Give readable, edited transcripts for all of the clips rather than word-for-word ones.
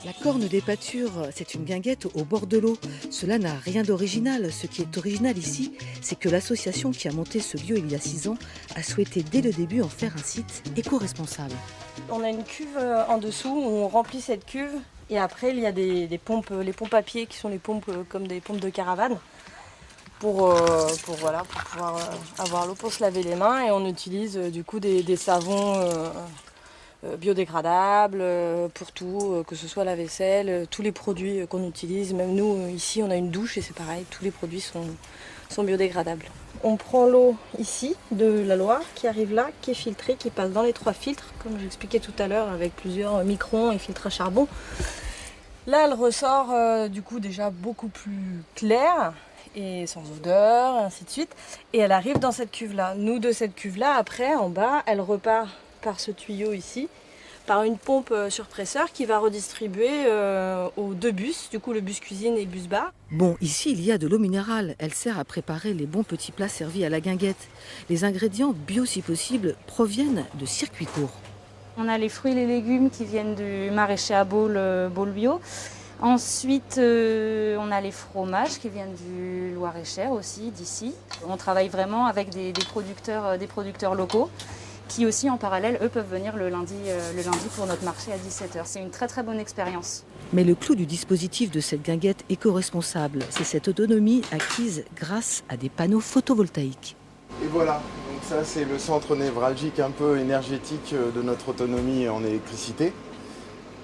La corne des pâtures, c'est une guinguette au bord de l'eau. Cela n'a rien d'original. Ce qui est original ici, c'est que l'association qui a monté ce lieu il y a 6 ans a souhaité dès le début en faire un site éco-responsable. On a une cuve en dessous où on remplit cette cuve et après il y a des pompes, les pompes à pied qui sont les pompes comme des pompes de caravane pour pouvoir avoir l'eau pour se laver les mains et on utilise du coup des savons biodégradables pour tout, que ce soit la vaisselle, tous les produits qu'on utilise. Même nous ici on a une douche et c'est pareil, tous les produits sont biodégradables. On prend l'eau ici de la Loire qui arrive là, qui est filtrée, qui passe dans les 3 filtres, comme j'expliquais tout à l'heure, avec plusieurs microns et filtres à charbon. Là, elle ressort du coup déjà beaucoup plus claire et sans odeur, et ainsi de suite. Et elle arrive dans cette cuve-là. Nous, de cette cuve-là, après, en bas, elle repart par ce tuyau ici, par une pompe surpresseur qui va redistribuer aux 2 bus, du coup le bus cuisine et le bus bar. Bon, ici, il y a de l'eau minérale. Elle sert à préparer les bons petits plats servis à la guinguette. Les ingrédients, bio si possible, proviennent de circuits courts. On a les fruits et les légumes qui viennent du maraîcher à Baule bio. Ensuite, on a les fromages qui viennent du Loir-et-Cher aussi, d'ici. On travaille vraiment avec des producteurs locaux qui aussi, en parallèle, eux, peuvent venir le lundi pour notre marché à 17h. C'est une très très bonne expérience. Mais le clou du dispositif de cette guinguette éco-responsable, c'est cette autonomie acquise grâce à des panneaux photovoltaïques. Et voilà, donc ça c'est le centre névralgique un peu énergétique de notre autonomie en électricité.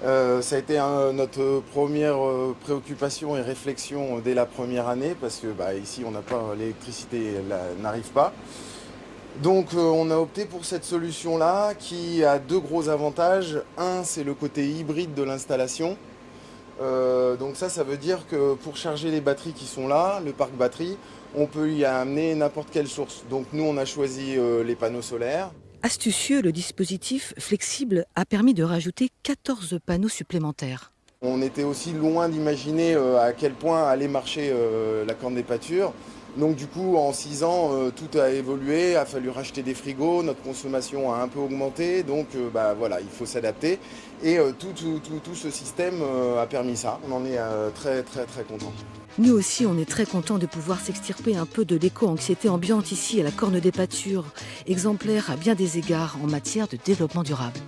Ça a été notre première préoccupation et réflexion dès la première année parce que ici on n'a pas l'électricité, elle n'arrive pas. Donc on a opté pour cette solution-là qui a 2 gros avantages. Un, c'est le côté hybride de l'installation. Donc ça veut dire que pour charger les batteries qui sont là, le parc batterie, on peut y amener n'importe quelle source. Donc nous on a choisi les panneaux solaires. Astucieux, le dispositif flexible a permis de rajouter 14 panneaux supplémentaires. On était aussi loin d'imaginer à quel point allait marcher la corne des pâtures. Donc du coup, en 6 ans, tout a évolué, a fallu racheter des frigos, notre consommation a un peu augmenté, donc voilà, il faut s'adapter. Et tout ce système a permis ça. On en est très très très content. Nous aussi, on est très contents de pouvoir s'extirper un peu de l'éco-anxiété ambiante ici à la Corne des Pâtures, exemplaire à bien des égards en matière de développement durable.